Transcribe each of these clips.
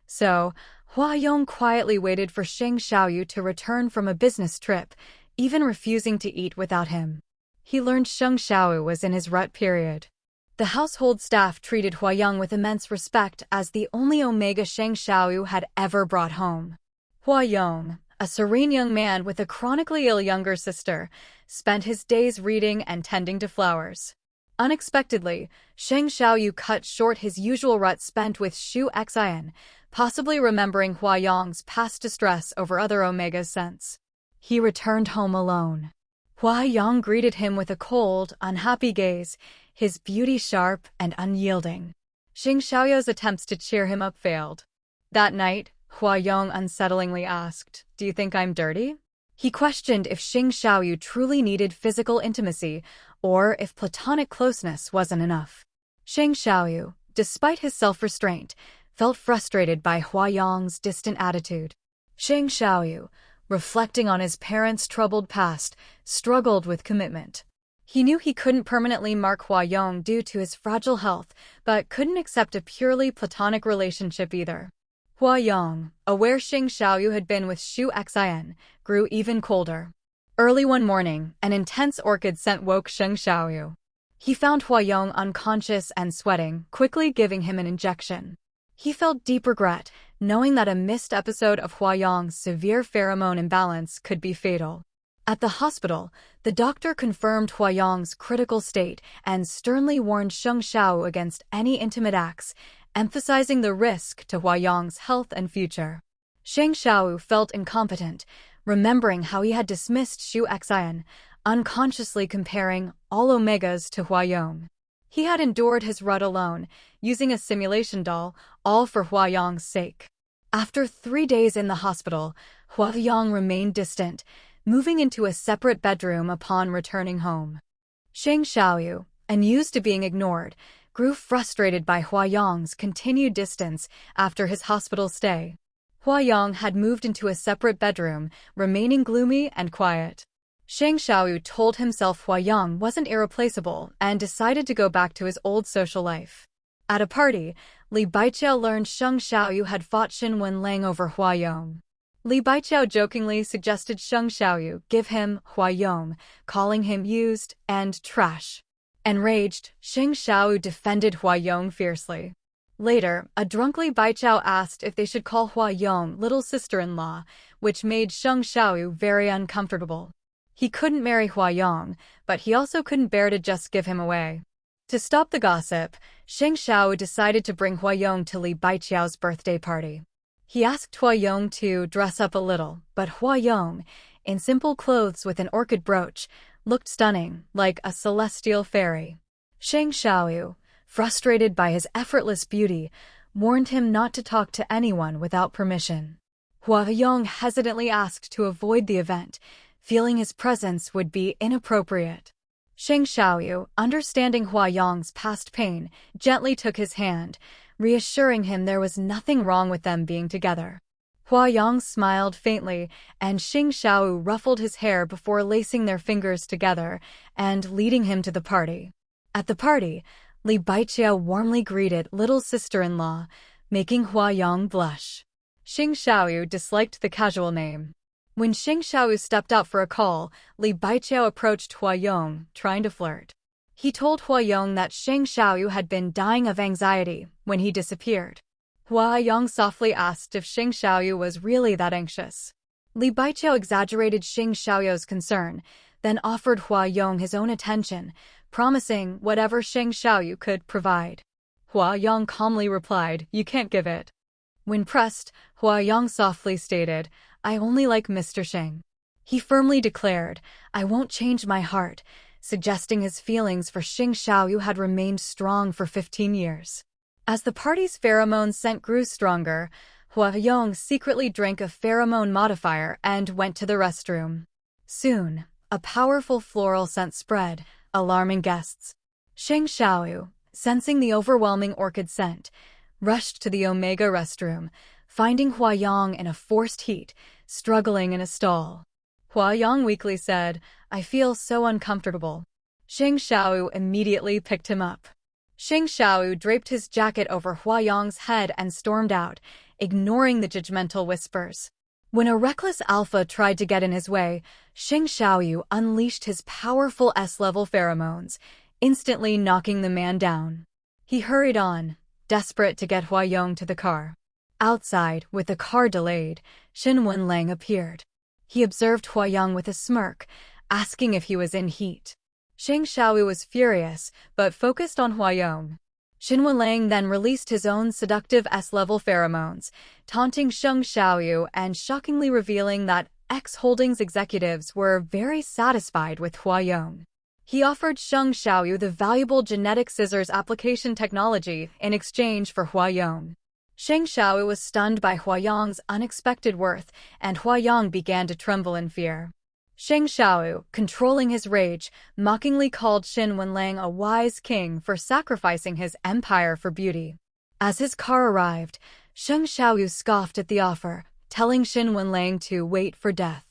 So, Hua Yong quietly waited for Sheng Xiaoyu to return from a business trip, even refusing to eat without him. He learned Sheng Xiaoyu was in his rut period. The household staff treated Hua Yong with immense respect as the only Omega Sheng Xiaoyu had ever brought home. Hua Yong, a serene young man with a chronically ill younger sister, spent his days reading and tending to flowers. Unexpectedly, Sheng Xiaoyu cut short his usual rut spent with Xu Xian, possibly remembering Hua Yong's past distress over other Omega's scents. He returned home alone. Hua Yong greeted him with a cold, unhappy gaze, his beauty sharp and unyielding. Sheng Xiaoyu's attempts to cheer him up failed. That night, Hua Yong unsettlingly asked, "Do you think I'm dirty?" He questioned if Sheng Xiaoyu truly needed physical intimacy or if platonic closeness wasn't enough. Sheng Xiaoyu, despite his self-restraint, felt frustrated by Hua Yong's distant attitude. Sheng Xiaoyu, reflecting on his parents' troubled past, struggled with commitment. He knew he couldn't permanently mark Hua Yong due to his fragile health, but couldn't accept a purely platonic relationship either. Hua Yong, aware Sheng Xiaoyu had been with Xu Xian, grew even colder. Early one morning, an intense orchid scent woke Sheng Xiaoyu. He found Hua Yong unconscious and sweating, quickly giving him an injection. He felt deep regret, knowing that a missed episode of Hua Yong's severe pheromone imbalance could be fatal. At the hospital, the doctor confirmed Hua Yong's critical state and sternly warned Sheng Xiaoyu against any intimate acts, emphasizing the risk to Hua Yong's health and future. Sheng Xiaoyu felt incompetent, remembering how he had dismissed Xu Xian, unconsciously comparing all Omegas to Hua Yong. He had endured his rut alone, using a simulation doll, all for Hua Yong's sake. After 3 days in the hospital, Hua Yong remained distant, moving into a separate bedroom upon returning home. Sheng Xiaoyu, unused to being ignored, grew frustrated by Hua Yong's continued distance after his hospital stay. Hua Yong had moved into a separate bedroom, remaining gloomy and quiet. Sheng Xiaoyu told himself Hua Yong wasn't irreplaceable and decided to go back to his old social life. At a party, Li Baiqiao learned Sheng Xiaoyu had fought Xin Wenlang over Hua Yong. Li Baiqiao jokingly suggested Sheng Xiaoyu give him Hua Yong, calling him used and trash. Enraged, Sheng Xiaoyu defended Hua Yong fiercely. Later, a drunk Li Baiqiao asked if they should call Hua Yong little sister-in-law, which made Sheng Xiaoyu very uncomfortable. He couldn't marry Hua Yong, but he also couldn't bear to just give him away. To stop the gossip, Sheng Xiaoyu decided to bring Hua Yong to Li Baiqiao's birthday party. He asked Hua Yong to dress up a little, but Hua Yong, in simple clothes with an orchid brooch, looked stunning, like a celestial fairy. Sheng Xiaoyu, frustrated by his effortless beauty, warned him not to talk to anyone without permission. Hua Yong hesitantly asked to avoid the event, feeling his presence would be inappropriate. Sheng Xiaoyu, understanding Hua Yong's past pain, gently took his hand, reassuring him there was nothing wrong with them being together. Hua Yong smiled faintly, and Sheng Xiaoyu ruffled his hair before lacing their fingers together and leading him to the party. At the party, Li Baiqiao warmly greeted little sister-in-law, making Hua Yong blush. Sheng Xiaoyu disliked the casual name. When Sheng Xiaoyu stepped out for a call, Li Baiqiao approached Hua Yong, trying to flirt. He told Hua Yong that Sheng Xiaoyu had been dying of anxiety when he disappeared. Hua Yong softly asked if Sheng Xiaoyu was really that anxious. Li Baiqiao exaggerated Sheng Xiaoyu's concern, then offered Hua Yong his own attention, promising whatever Sheng Xiaoyu could provide. Hua Yong calmly replied, "You can't give it." When pressed, Hua Yong softly stated, "I only like Mr. Sheng." He firmly declared, "I won't change my heart," suggesting his feelings for Sheng Xiaoyu had remained strong for 15 years. As the party's pheromone scent grew stronger, Hua Yong secretly drank a pheromone modifier and went to the restroom. Soon, a powerful floral scent spread, alarming guests. Sheng Xiaoyu, sensing the overwhelming orchid scent, rushed to the Omega restroom, finding Hua Yong in a forced heat, struggling in a stall. Hua Yong weakly said, "I feel so uncomfortable." Sheng Xiaoyu immediately picked him up. Sheng Xiaoyu draped his jacket over Hua Yong's head and stormed out, ignoring the judgmental whispers. When a reckless alpha tried to get in his way, Sheng Xiaoyu unleashed his powerful S-level pheromones, instantly knocking the man down. He hurried on, desperate to get Huayong to the car. Outside, with the car delayed, Xin Wenlang appeared. He observed Huayong with a smirk, asking if he was in heat. Sheng Xiaoyu was furious, but focused on Huayong. Xin Wenlang then released his own seductive S-level pheromones, taunting Sheng Xiaoyu and shockingly revealing that X Holdings executives were very satisfied with Huayong. He offered Sheng Xiaoyu the valuable genetic scissors application technology in exchange for Huayong. Sheng Xiaoyu was stunned by Huayong's unexpected worth, and Huayong began to tremble in fear. Sheng Xiaoyu, controlling his rage, mockingly called Xin Wenlang a wise king for sacrificing his empire for beauty. As his car arrived, Sheng Xiaoyu scoffed at the offer, telling Xin Wenlang to wait for death.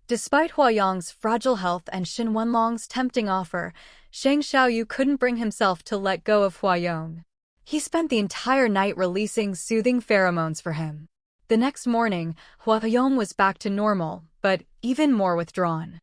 Despite Huayong's fragile health and Xin Wenlang's tempting offer, Sheng Xiaoyu couldn't bring himself to let go of Huayong. He spent the entire night releasing soothing pheromones for him. The next morning, Huayong was back to normal, but even more withdrawn.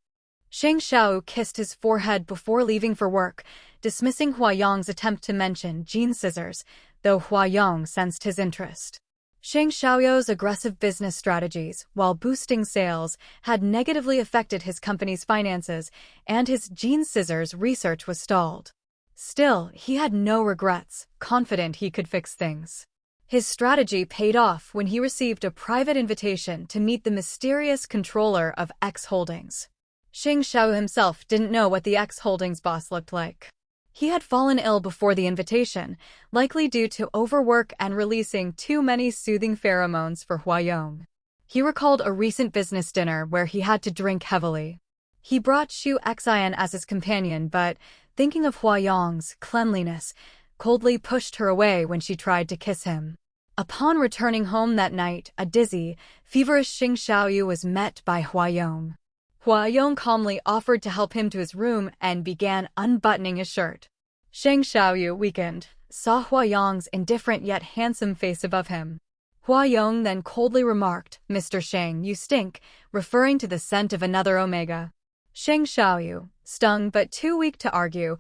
Sheng Xiaoyu kissed his forehead before leaving for work, dismissing Huayong's attempt to mention gene scissors, though Huayong sensed his interest. Sheng Xiaoyu's aggressive business strategies, while boosting sales, had negatively affected his company's finances, and his gene scissors research was stalled. Still, he had no regrets, confident he could fix things. His strategy paid off when he received a private invitation to meet the mysterious controller of X Holdings. Sheng Xiaoyu himself didn't know what the X Holdings boss looked like. He had fallen ill before the invitation, likely due to overwork and releasing too many soothing pheromones for Huayong. He recalled a recent business dinner where he had to drink heavily. He brought Xu Xian as his companion, but, thinking of Huayong's cleanliness, coldly pushed her away when she tried to kiss him. Upon returning home that night, a dizzy, feverish Sheng Xiaoyu was met by Huayong. Huayong calmly offered to help him to his room and began unbuttoning his shirt. Sheng Xiaoyu, weakened, saw Huayong's indifferent yet handsome face above him. Huayong then coldly remarked, "Mr. Sheng, you stink," referring to the scent of another omega. Sheng Xiaoyu, stung but too weak to argue,